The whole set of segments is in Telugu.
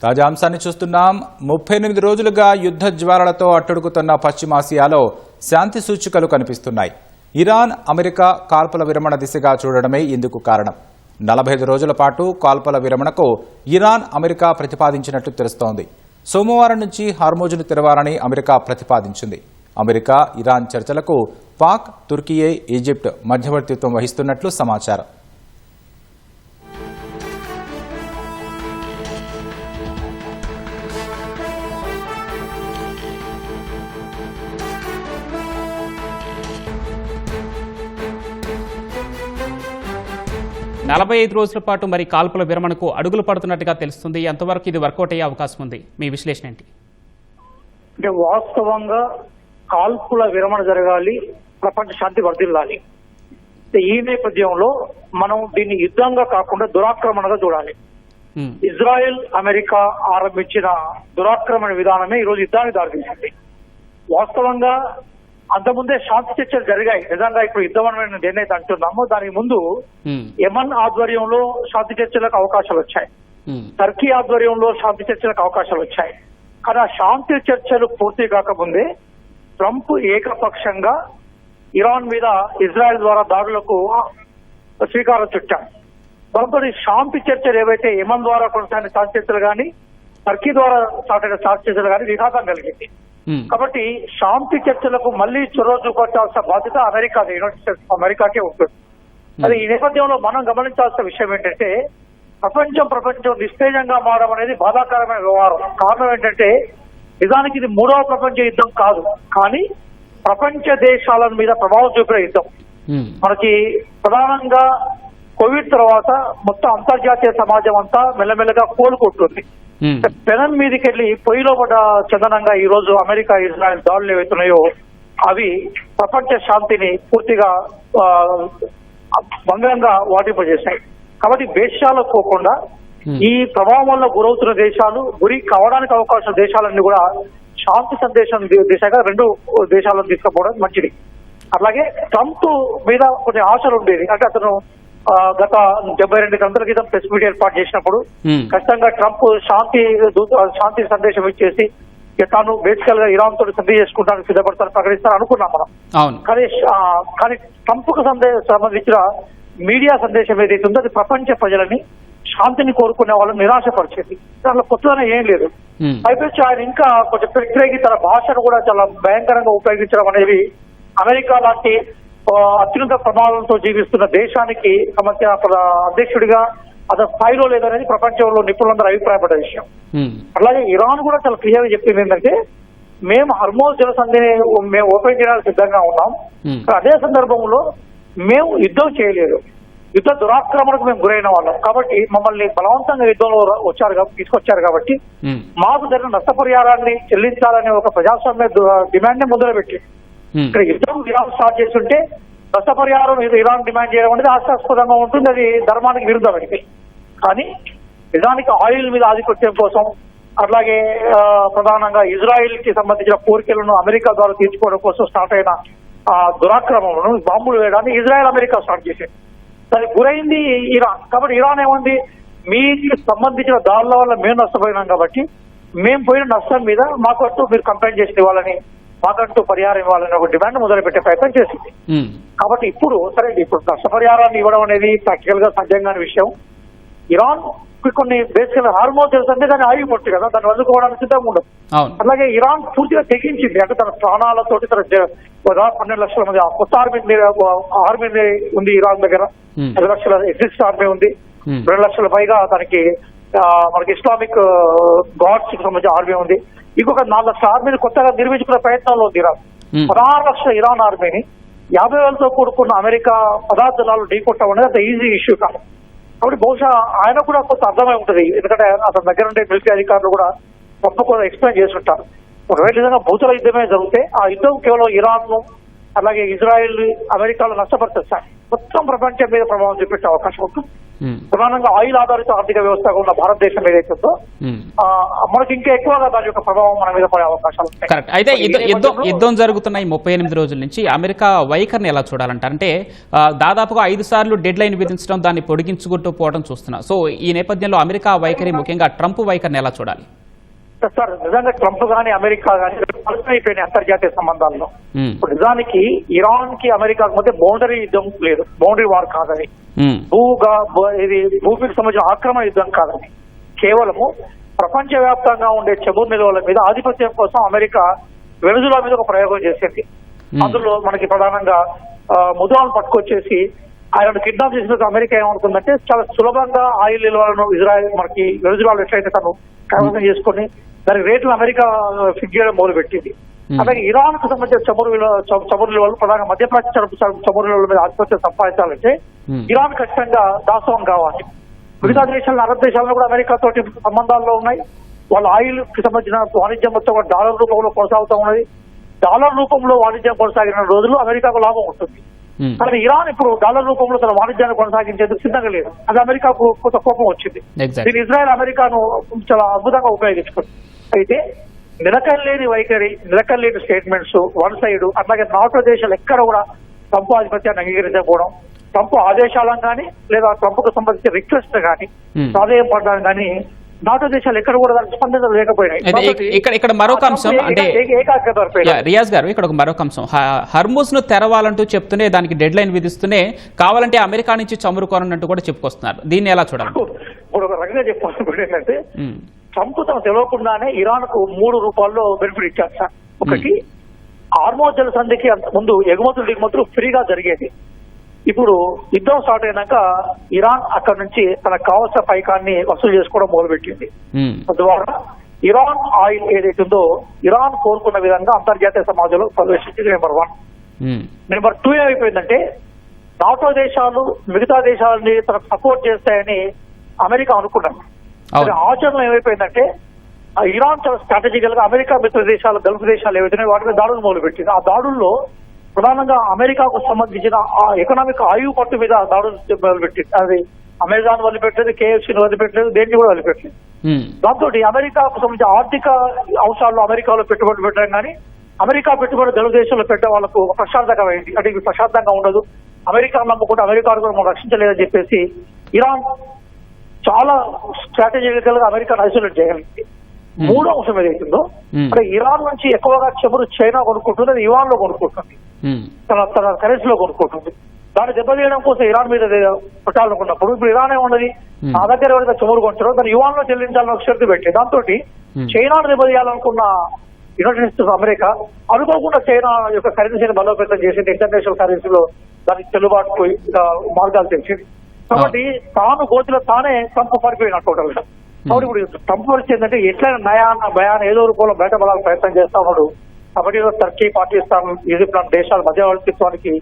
తాజా అంశాన్ని చూస్తున్నాం. 38 రోజులుగా యుద్ధ జ్వాలలతో అట్టుడుకుతున్న పశ్చిమాసియాలో శాంతి సూచికలు కనిపిస్తున్నాయి. ఇరాన్, అమెరికా కాల్పుల విరమణ దిశగా చూడడమే ఇందుకు కారణం. 45 రోజుల పాటు కాల్పుల విరమణకు ఇరాన్, అమెరికా ప్రతిపాదించినట్లు తెలుస్తోంది. సోమవారం నుంచి హార్మోజును తెరవాలని అమెరికా ప్రతిపాదించింది. అమెరికా, ఇరాన్ చర్చలకు పాక్, తుర్కియే, ఈజిప్ట్ మధ్యవర్తిత్వం వహిస్తున్నట్లు సమాచారం. నలభై 45 రోజుల పాటు మరి కాల్పుల విరమణకు అడుగులు పడుతున్నట్టుగా తెలుస్తుంది. ఎంతవరకు ఇది వర్కౌట్ అయ్యే అవకాశం ఉంది? మీ విశ్లేషణ ఏంటి? అంటే వాస్తవంగా కాల్పుల విరమణ జరగాలి, ప్రపంచ శాంతి వర్ధిల్లాలి. ఈ నేపథ్యంలో మనం దీన్ని యుద్ధంగా కాకుండా దురాక్రమణగా చూడాలి. ఇజ్రాయెల్, అమెరికా ఆరంభించిన దురాక్రమణ విధానమే ఈరోజు యుద్ధానికి దారితీసింది. వాస్తవంగా అంతకుముందే శాంతి చర్చలు జరిగాయి. నిజంగా ఇప్పుడు యుద్ధం అని దేన్నైతే అంటున్నామో దానికి ముందు యమన్ ఆధ్వర్యంలో శాంతి చర్చలకు అవకాశాలు వచ్చాయి, టర్కీ ఆధ్వర్యంలో శాంతి చర్చలకు అవకాశాలు వచ్చాయి. కానీ ఆ శాంతి చర్చలు పూర్తి కాకముందే ట్రంప్ ఏకపక్షంగా ఇరాన్ మీద ఇజ్రాయెల్ ద్వారా దాడులకు శ్రీకారం చుట్టారు. దాంతో శాంతి చర్చలు ఏవైతే యమన్ ద్వారా కొనసాగిన శాంతి చర్చలు కానీ, టర్కీ ద్వారా సాగిన శాంతి చర్చలు కానీ విఘాతం కలిగింది. కాబట్టి శాంతి చర్చలకు మళ్లీ చొరవ చూపట్టాల్సిన బాధ్యత అమెరికాది, యునైటెడ్ స్టేట్స్ అమెరికాకే ఉంటుంది. అది ఈ నేపథ్యంలో మనం గమనించాల్సిన విషయం ఏంటంటే ప్రపంచం నిస్తేజంగా మారడం అనేది బాధాకరమైన వ్యవహారం. కారణం ఏంటంటే నిజానికి ఇది 3వ ప్రపంచ యుద్ధం కాదు, కానీ ప్రపంచ దేశాల మీద ప్రభావం చూపిన యుద్ధం. మనకి ప్రధానంగా కోవిడ్ తర్వాత మొత్తం అంతర్జాతీయ సమాజం అంతా మెల్లమెల్లగా కోలుకుంటుంది. పెనం మీదకి వెళ్లి పొయ్యిలో పడ్డ చందనంగా ఈ రోజు అమెరికా, ఇజ్రాయెల్ దాడులు ఏవైతున్నాయో అవి ప్రపంచ శాంతిని పూర్తిగా భంగంగా వాటింపజేశాయి. కాబట్టి దేశాలకు పోకుండా ఈ ప్రభావం వల్ల గురవుతున్న దేశాలు, గురి కావడానికి అవకాశం దేశాలన్నీ కూడా శాంతి సందేశం దిశగా 2 దేశాలను తీసుకుపోవడం మంచిది. అట్లాగే ట్రంప్ మీద కొన్ని ఆశలు ఉండేది. అంటే అతను గత 72 గంటల క్రితం ప్రెస్ మీట్ ఏర్పాటు చేసినప్పుడు ఖచ్చితంగా ట్రంప్ శాంతి సందేశం ఇచ్చేసి తాను బేసికల్ గా ఇరాన్ తోటి సంధి చేసుకుంటానికి సిద్ధపడతాను ప్రకటిస్తారు అనుకున్నాం మనం. కానీ ట్రంప్ కు సంబంధించిన మీడియా సందేశం ఏదైతే ఉందో అది ప్రపంచ ప్రజలని, శాంతిని కోరుకునే వాళ్ళని నిరాశపరిచేది. దాంట్లో కొత్తగానే ఏం లేదు. పైపెచ్చి ఆయన ఇంకా కొంచెం వ్యతిరేకి తన భాషను కూడా చాలా భయంకరంగా ఉపయోగించడం అనేది అమెరికా లాంటి అత్యున్నత ప్రమాదంతో జీవిస్తున్న దేశానికి సంబంధించిన అధ్యక్షుడిగా అతని స్థాయిలో లేదనేది ప్రపంచంలో నిపుణులందరూ అభిప్రాయపడ్డ విషయం. అలాగే ఇరాన్ కూడా చాలా క్లియర్గా చెప్పింది ఏంటంటే మేము హర్మోజ్ జలసంధిని మేము ఓపెన్ చేయడానికి సిద్ధంగా ఉన్నాం. అదే సందర్భంలో మేము యుద్ధం చేయలేదు, యుద్ధ దురాక్రమణకు మేము గురైన వాళ్ళం. కాబట్టి మమ్మల్ని బలవంతంగా యుద్ధంలో తీసుకొచ్చారు కాబట్టి మాకు జరిగిన నష్టపరిహారాన్ని చెల్లించాలనే ఒక ప్రజాస్వామ్య డిమాండ్ ని మొదలుపెట్టి ఇక్కడ యుద్ధం ఇరాన్ స్టార్ట్ చేస్తుంటే నష్టపరిహారం ఇరాన్ డిమాండ్ చేయడం అనేది హాస్యాస్పదంగా ఉంటుంది. అది ధర్మానికి విరుద్ధమైంది. కానీ నిజానికి ఆయిల్ మీద ఆధిపత్యం కోసం, అట్లాగే ప్రధానంగా ఇజ్రాయిల్ కి సంబంధించిన కోరికలను అమెరికా ద్వారా తీర్చుకోవడం కోసం స్టార్ట్ అయిన దురాక్రమణను, బాంబులు వేయడాన్ని ఇజ్రాయెల్, అమెరికా స్టార్ట్ చేసింది. దానికి గురైంది ఇరాన్. కాబట్టి ఇరాన్ ఏమంది, మీకు సంబంధించిన దాడుల వల్ల మేము నష్టపోయినాం కాబట్టి మేము పోయిన నష్టం మీద మాకంటూ మీరు కంప్లైంట్ చేసిన ఇవ్వాలని, మాకంటూ పరిహారం ఇవ్వాలని ఒక డిమాండ్ మొదలుపెట్టే ప్రయత్నం చేసింది. కాబట్టి ఇప్పుడు నష్టపరిహారాన్ని ఇవ్వడం అనేది ప్రాక్టికల్ గా సాధ్యంగానే విషయం. ఇరాన్ కొన్ని బేసికల్ హార్మోన్స్ అంటే దాన్ని ఆగిపోతుంది కదా, దాన్ని వదులుకోవడానికి సిద్ధంగా ఉండదు. అలాగే ఇరాన్ పూర్తిగా తెగించింది. అంటే తన ప్రాణాలతోటి తన 12 లక్షల మంది కొత్త ఆర్మీ ఉంది ఇరాన్ దగ్గర. 10 లక్షల ఎగ్జిస్ట్ ఆర్మీ ఉంది, 2 లక్షల పైగా తనకి మనకి ఇస్లామిక్ గాడ్స్ కి సంబంధించిన ఆర్మీ ఉంది. ఇంకొక 4 లక్షల ఆర్మీని కొత్తగా నిర్మించుకునే ప్రయత్నంలో ఉంది ఇరాన్. 16 లక్షల ఇరాన్ ఆర్మీని 50,000తో కూడుకున్న అమెరికా పదార్థాలు ఢీకొట్టడం అనేది అంత ఈజీ ఇష్యూ కాదు. కాబట్టి బహుశా ఆయన కూడా కొంత అర్థమై ఉంటుంది. ఎందుకంటే అతని దగ్గర ఉండే మిలిటరీ అధికారులు కూడా తప్పకుండా ఎక్స్ప్లెయిన్ చేస్తుంటారు. ఒకవేళ నిజంగా భూతల యుద్ధమే జరిగితే ఆ యుద్ధం కేవలం ఇరాన్ ను, అలాగే ఇజ్రాయెల్, అమెరికాలో నష్టపరుస్తుంది సార్. మొత్తం ప్రపంచం మీద ప్రభావం చూపెట్టే అవకాశం ఉంటుంది. ఉమ్, ప్రధానంగా ఆయిల్ ఆధారిత ఆర్థిక వ్యవస్థగా ఉన్న భారతదేశం ఏదైతే ఉందో ఉమ్. మనకి ఇంకా ఎక్కువగా దాని యొక్క ప్రభావం మన మీద పడే అవకాశాలు ఉంటాయి. కరెక్ట్. అయితే యుద్ధం జరుగుతున్న ఈ 38 రోజుల నుంచి అమెరికా వైఖరిని ఎలా చూడాలంటారు? అంటే దాదాపుగా 5 సార్లు డెడ్ లైన్ విధించడం, దాన్ని పొడిగించుకుంటూ పోవడం చూస్తున్నాం. సో ఈ నేపథ్యంలో అమెరికా వైఖరి, ముఖ్యంగా ట్రంప్ వైఖరిని ఎలా చూడాలి? సార్ నిజంగా ట్రంప్ గానీ అమెరికా గానీ అయిపోయినాయి అంతర్జాతీయ సంబంధాల్లో. ఉమ్, ఇప్పుడు నిజానికి ఇరాన్ కి అమెరికాకు మధ్య బౌండరీ యుద్ధం లేదు, బౌండరీ వార్ కాదని, ఉమ్, ఇది భూమికి సంబంధించిన ఆక్రమణ యుద్ధం కాదని, కేవలము ప్రపంచవ్యాప్తంగా ఉండే చమురు నిల్వల మీద ఆధిపత్యం కోసం అమెరికా వెనుజులా మీద ఒక ప్రయోగం చేసింది. అందులో మనకి ప్రధానంగా ముద్రాలను పట్టుకొచ్చేసి ఆయనను కిడ్నాప్ చేసినందుకు అమెరికా ఏమనుకుందంటే చాలా సులభంగా ఆయిల్ నిల్వలను ఇజ్రాయెల్ మనకి వెనుజులాలో ఎట్లయితే తను కైవసం చేసుకుని దానికి రేట్లు అమెరికా ఫిక్స్ చేయడం మొదలుపెట్టింది. అలాగే ఇరాన్ కు సంబంధించిన చమురు నిల్వలు ప్రధానంగా మధ్యప్రాచ్య చమురు నిల్వల మీద ఆధిపత్యం సంపాదించాలంటే ఇరాన్ ఖచ్చితంగా దాసోహం కావాలి. మిగతా దేశాలను, అరబ్ దేశాలను కూడా అమెరికా తోటి సంబంధాల్లో ఉన్నాయి. వాళ్ళ ఆయిల్ కి సంబంధించిన వాణిజ్యం మొత్తం కూడా డాలర్ రూపంలో కొనసాగుతూ ఉన్నది. డాలర్ రూపంలో వాణిజ్యం కొనసాగిన రోజులు అమెరికాకు లాభం ఉంటుంది. కానీ ఇరాన్ ఇప్పుడు డాలర్ రూపంలో తన వాణిజ్యాన్ని కొనసాగించేందుకు సిద్ధంగా లేదు. అది అమెరికాకు కొంత కోపం వచ్చింది. దీని ఇజ్రాయెల్ అమెరికాను చాలా అద్భుతంగా ఉపయోగించుకుంది. అయితే నిలకడలేని వైఖరి, నిలకడలేని స్టేట్మెంట్స్ వన్ సైడ్, అట్లాగే నాటో దేశాలు ఎక్కడ కూడా ట్రంప్ ఆధిపత్యాన్ని అంగీకరించకపోవడం, ట్రంప్ ఆదేశాలను కానీ లేదా ట్రంప్ కు సంబంధించిన రిక్వెస్ట్ కానీ ప్రాధాన్యపడడం కానీ నాటో దేశాలు ఎక్కడ కూడా దానికి స్పందన లేకపోయినాయి. ఇక్కడ మరొక అంశం అంటే రియాజ్ గారు, ఇక్కడ ఒక మరొక అంశం, హర్ముజ్ ను తెరవాలంటూ చెప్తూనే దానికి డెడ్ లైన్ విధిస్తూనే కావాలంటే అమెరికా నుంచి చమురు కొననంటూ కూడా చెప్పుకొస్తున్నారు. దీన్ని ఎలా చూడాలి? ఇప్పుడు ఒక రకంగా చెప్పాలనుకుంటే ఏంటంటే ట్రంప్ తను తెలియకుండానే ఇరాన్ కు 3 రూపాల్లో బెనిఫిట్ ఇచ్చారు సార్. ఒకటి, హార్మోజ్ జలసంధికి ముందు ఎగుమతులు దిగుమతులు ఫ్రీగా జరిగేది. ఇప్పుడు యుద్ధం స్టార్ట్ అయినాక ఇరాన్ అక్కడ నుంచి తనకు కావాల్సిన పైకాన్ని వసూలు చేసుకోవడం మొదలుపెట్టింది. తద్వారా ఇరాన్ ఆయిల్ ఏదైతే ఉందో ఇరాన్ కోరుకున్న విధంగా అంతర్జాతీయ సమాజంలో ప్రవేశించింది. నెంబర్ 1. నెంబర్ 2 ఏమైపోయిందంటే నాటో దేశాలు మిగతా దేశాలని తనకు సపోర్ట్ చేస్తాయని అమెరికా అనుకున్నాను. ఆచరణ ఏమైపోయిందంటే ఇరాన్ చాలా స్ట్రాటజికల్ గా అమెరికా మిత్ర దేశాలు, గల్ఫ్ దేశాలు ఏవైతే వాటి మీద దాడులు మొదలుపెట్టింది. ఆ దాడుల్లో ప్రధానంగా అమెరికాకు సంబంధించిన ఆ ఎకనామిక్ ఆయువు పట్టు మీద దాడులు మొదలుపెట్టింది. అది అమెజాన్ వదిలిపెట్టలేదు, కేఎఫ్సీని వదిలిపెట్టలేదు, దేన్ని కూడా వదిలిపెట్టలేదు. దాంతో అమెరికాకు సంబంధించిన ఆర్థిక అంశాల్లో అమెరికాలో పెట్టుబడి పెట్టడం కానీ అమెరికా పెట్టుబడి గల్ఫ్ దేశంలో పెట్టే వాళ్ళకు ప్రశాంతకమైంది. అంటే ఇది ప్రశాంతంగా ఉండదు, అమెరికా నమ్ముకుంటే అమెరికాను కూడా మనం రక్షించలేదని చెప్పేసి ఇరాన్ చాలా స్ట్రాటజికల్ గా అమెరికాను ఐసోలేట్ చేయగలిగింది. 3వ అంశం ఏదైతుందో అంటే ఇరాన్ నుంచి ఎక్కువగా చమురు చైనా కొనుక్కుంటుంది, అది ఇరాన్ లో కొనుక్కుంటుంది, తన కరెన్సీలో కొనుక్కుంటుంది. దాన్ని దెబ్బతీయడం కోసం ఇరాన్ మీద పెట్టాలనుకున్నప్పుడు ఇప్పుడు ఇరాన్ ఏమున్నది, నా దగ్గర ఎవరైతే చమురు కొంటారో దాన్ని యువాన్ లో చెల్లించాలని ఒక షరతు పెట్టి దాంతో చైనాను దెబ్బతీయాలనుకున్న యునైటెడ్ స్టేట్స్ అమెరికా అనుకోకుండా చైనా యొక్క కరెన్సీని బలోపేతం చేసింది. ఇంటర్నేషనల్ కరెన్సీలో దానికి చెల్లుబాటు మార్గాలు తెలిసింది. కాబట్టి తాను గోతిలో తానే ట్రంప్ పడిపోయిన టోటల్ గా. కాబట్టి ఇప్పుడు ట్రంప్ పరిస్థితి ఏంటంటే ఎట్లయినా నయాన భయాన్ని ఏదో రూపంలో బయటపడాలని ప్రయత్నం చేస్తా ఉన్నాడు. కాబట్టి టర్కీ, పాకిస్తాన్, ఈజిప్ట్ లాంటి దేశాల మధ్యవర్తిత్వానికి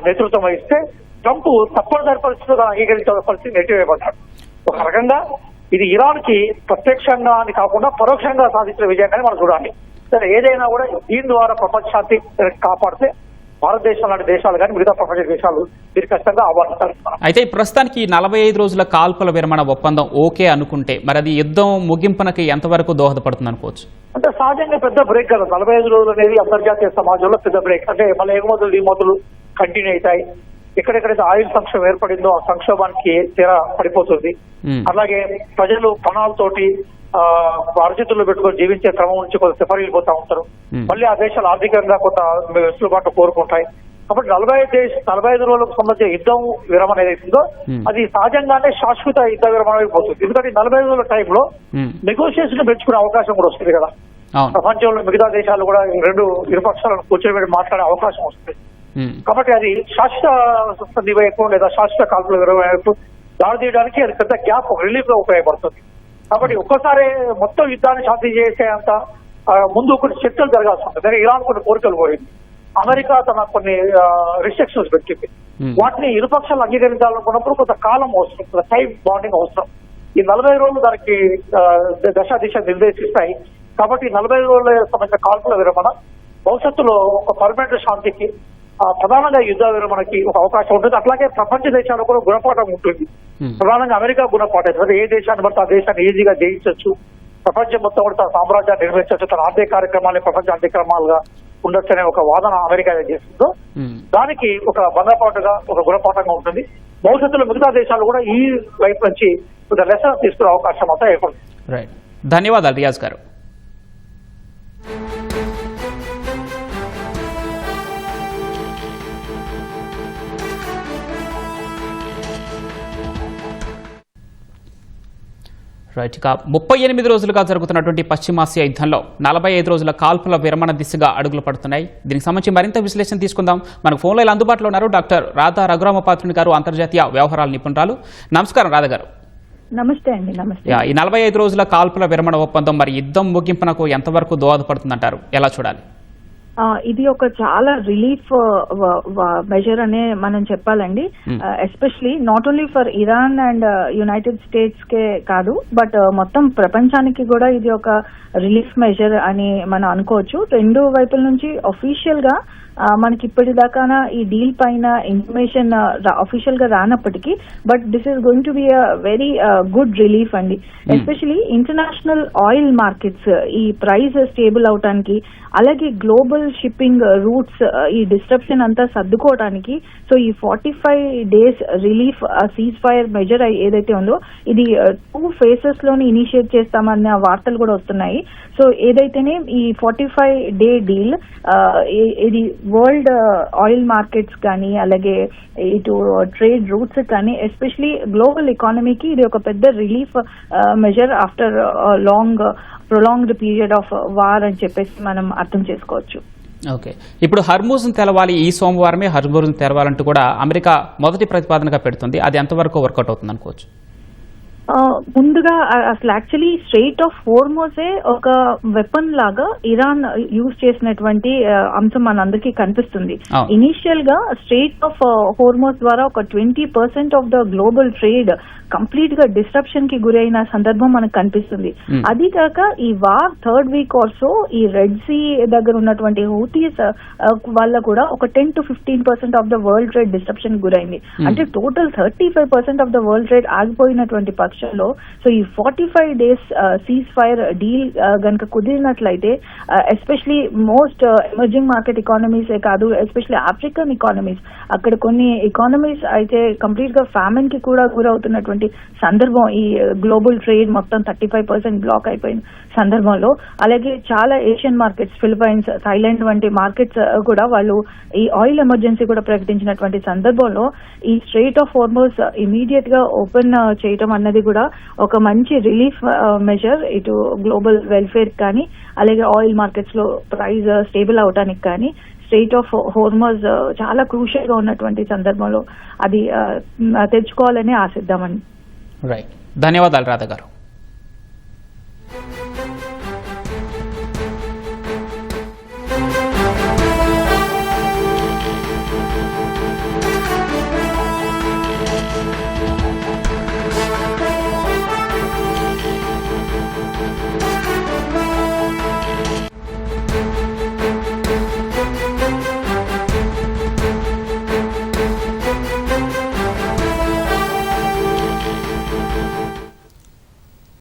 నేతృత్వం వహిస్తే ట్రంప్ తప్పనిసరి పరిస్థితుల్లో అంగీకరించాల్సిన పరిస్థితి నెట్టివేయబడ్డాడు. ఒక రకంగా ఇది ఇరాన్ కి ప్రత్యక్షంగా అని కాకుండా పరోక్షంగా సాధించిన విజయంగానే మనం చూడాలి. సరే, ఏదైనా కూడా దీని ద్వారా ప్రపంచ శాంతి కాపాడితే భారతదేశం లాంటి దేశాలు కానీ మిగతా ప్రపంచ దేశాలు దీన్ని ఖచ్చితంగా ఆహ్వానిస్తారు. అయితే ప్రస్తుతానికి 45 రోజుల కాల్పుల విరమణ ఒప్పందం ఓకే అనుకుంటే మరి అది యుద్ధం ముగింపునకి ఎంతవరకు దోహదపడుతుంది అనుకోవచ్చు? అంటే సహజంగా పెద్ద బ్రేక్ కదా 45 రోజులు అనేది అంతర్జాతీయ సమాజంలో పెద్ద బ్రేక్. అంటే మళ్ళీ ఎగుమతులు దిగుమతులు కంటిన్యూ అవుతాయి. ఎక్కడెక్కడైతే ఆయిల్ సంక్షోభం ఏర్పడిందో ఆ సంక్షోభానికి తెర పడిపోతుంది. అలాగే ప్రజలు ప్రాణాలతోటి పరిస్థితుల్లో పెట్టుకొని జీవించే క్రమం నుంచి కొంత సెపరీపోతా ఉంటారు. మళ్ళీ ఆ దేశాలు ఆర్థికంగా కొంత వెసులుబాటు కోరుకుంటాయి. కాబట్టి 45 రోజులకు సంబంధించిన యుద్ధం విరమణ ఏదైతుందో అది సహజంగానే శాశ్వత యుద్ధ విరమణ అయిపోతుంది. ఎందుకంటే 45 రోజుల టైంలో నెగోషియేషన్ పెంచుకునే అవకాశం కూడా వస్తుంది కదా. ప్రపంచంలో మిగతా దేశాలు కూడా ఇరుపక్షాలను కూర్చోబెట్టి మాట్లాడే అవకాశం వస్తుంది. కాబట్టి అది శాశ్వత నివేయకం లేదా శాశ్వత కాల్పుల విరమణ దాడి తీయడానికి అది పెద్ద గ్యాప్ రిలీఫ్ గా ఉపయోగపడుతుంది. కాబట్టి ఒక్కసారి మొత్తం యుద్ధాన్ని శాంతి చేసేంత ముందు కొన్ని చర్చలు జరగాల్సి ఉంటుంది. ఇరాన్ కొన్ని కోరికలు కోరింది, అమెరికా తన కొన్ని రిస్ట్రిక్షన్స్ పెట్టింది. వాటిని ఇరుపక్షాలు అంగీకరించాలనుకున్నప్పుడు కొంత కాలం అవసరం, కొంత టైం బాండింగ్ అవసరం. ఈ 40 రోజులు దానికి దశ దిశ నిర్దేశిస్తాయి. కాబట్టి 45 రోజుల సంబంధించిన కాల్పుల విరమణ భవిష్యత్తులో ఒక పర్మనెంట్ శాంతికి ప్రధానంగా యుద్ధ విరమణకి ఒక అవకాశం ఉంటుంది. అట్లాగే ప్రపంచ దేశాలు కూడా గుణపాఠం ఉంటుంది. ప్రధానంగా అమెరికా గుణపాఠం అంటే ఏ దేశాన్ని బట్టి ఆ దేశాన్ని ఈజీగా జయించవచ్చు, ప్రపంచం మొత్తం కూడా తన సామ్రాజ్యాన్ని నిర్మించవచ్చు, తన ఆర్థిక కార్యక్రమాన్ని ప్రపంచ ఆర్థిక క్రమాలుగా ఉండొచ్చు అనే ఒక వాదన అమెరికా చేస్తుందో దానికి ఒక బంధపాటుగా ఒక గుణపాఠంగా ఉంటుంది. భవిష్యత్తులో మిగతా దేశాలు కూడా ఈ వైపు నుంచి ఒక లెసన్ తీసుకునే అవకాశం అంతా ఏర్పడుతుంది. ధన్యవాదాలు రియాజ్ గారు. రైట్, ఇక 38 రోజులుగా జరుగుతున్నటువంటి పశ్చిమాసియా యుద్ధంలో 45 రోజుల కాల్పుల విరమణ దిశగా అడుగులు పడుతున్నాయి. దీనికి సంబంధించి మరింత విశ్లేషణ తీసుకుందాం. మనకు ఫోన్లో అందుబాటులో ఉన్నారు డాక్టర్ రాధా రఘురామపాత్రుని గారు, అంతర్జాతీయ వ్యవహారాల నిపుణురాలు. నమస్కారం రాధా గారు. నమస్తే అండి. నమస్తే. ఈ 45 రోజుల కాల్పుల విరమణ ఒప్పందం మరి యుద్ధం ముగింపునకు ఎంతవరకు దోహదపడుతుందంటారు, ఎలా చూడాలి? ఇది ఒక చాలా రిలీఫ్ మెజర్ అనే మనం చెప్పాలండి. Especially not only for Iran and United States కే కాదు, బట్ మొత్తం ప్రపంచానికి కూడా ఇది ఒక రిలీఫ్ మెజర్ అని మనం అనుకోవచ్చు. రెండు వైపుల నుంచి అఫీషియల్ గా మనకి ఇప్పటిదాకా ఈ డీల్ పైన ఇన్ఫర్మేషన్ అఫీషియల్ గా రానప్పటికీ, but this is going to be a very good relief అండి. ఎస్పెషలీ ఇంటర్నేషనల్ ఆయిల్ మార్కెట్స్ ఈ ప్రైస్ స్టేబుల్ అవటానికి, అలాగే గ్లోబల్ షిప్పింగ్ రూట్స్ ఈ డిస్ట్రప్షన్ అంతా సర్దుకోవడానికి, సో ఈ 45 days relief ceasefire measure ఏదైతే ఉందో ఇది 2 phases లోని ఇనిషియేట్ చేస్తామన్న వార్తలు కూడా వస్తున్నాయి. సో ఏదైతేనే ఈ 45-day డీల్ ఇది వరల్డ్ ఆయిల్ మార్కెట్స్ కానీ, అలాగే ఇటు ట్రేడ్ రూట్స్ కానీ, ఎస్పెషలీ గ్లోబల్ ఎకానమీకి ఇది ఒక పెద్ద relief measure after prolonged period of war అని చెప్పేసి మనం అర్థం చేసుకోవచ్చు. ఓకే, ఇప్పుడు హర్మూజ్ను తెరవాలి, ఈ సోమవారమే హర్మూజ్ను తెరవాలంటూ కూడా అమెరికా మొదటి ప్రతిపాదనగా పెడుతుంది. అది ఎంతవరకు వర్కౌట్ అవుతుంది అనుకోవచ్చు? ముందుగా అసలు యాక్చువల్లీ స్ట్రెయిట్ ఆఫ్ హోర్మోజే ఒక వెపన్ లాగా ఇరాన్ యూజ్ చేసినటువంటి అంశం మనందరికీ కనిపిస్తుంది. ఇనీషియల్ గా స్ట్రెయిట్ ఆఫ్ హోర్మోజ్ ద్వారా ఒక 20% of the global trade complete గా డిస్ట్రప్షన్ కి గురైన సందర్భం మనకు కనిపిస్తుంది. అది కాక ఈ వార్ థర్డ్ వీక్ ఆల్సో ఈ రెడ్ సీ దగ్గర ఉన్నటువంటి హూతీస్ వల్ల కూడా ఒక 10 to 15% of the world trade disruption గురైంది. అంటే total 35% of the world trade ఆగిపోయినటువంటి పక్షంలో సో ఈ 45 days సీజ్ ఫైర్ డీల్ గనక కుదిరినట్లయితే, especially most emerging market economies కాదు, ఎస్పెషలీ ఆఫ్రికన్ ఎకానమీస్, అక్కడ కొన్ని ఎకానమీస్ అయితే కంప్లీట్ గా ఫ్యామిన్ కి కూడా గురవుతున్నటువంటి సందర్భం, ఈ గ్లోబల్ ట్రేడ్ మొత్తం 35% బ్లాక్ అయిపోయిన సందర్భంలో, అలాగే చాలా ఏషియన్ మార్కెట్స్, ఫిలిప్పైన్స్, థాయిలాండ్ వంటి మార్కెట్స్ కూడా వాళ్ళు ఈ ఆయిల్ ఎమర్జెన్సీ కూడా ప్రకటించినటువంటి సందర్భంలో ఈ స్ట్రెయిట్ ఆఫ్ హోర్మోజ్ ఇమీడియట్ గా ఓపెన్ చేయటం అన్నది కూడా ఒక మంచి రిలీఫ్ మెజర్ ఇటు గ్లోబల్ వెల్ఫేర్ కానీ, అలాగే ఆయిల్ మార్కెట్స్ లో ప్రైస్ స్టేబుల్ అవటానికి కానీ. స్ట్రెయిట్ ఆఫ్ హోర్మోజ్ చాలా క్రూషియల్ గా ఉన్నటువంటి సందర్భంలో అది తెచ్చుకోవాలని ఆశిద్దామని. రైట్, ధన్యవాదాలు రాధా గారు.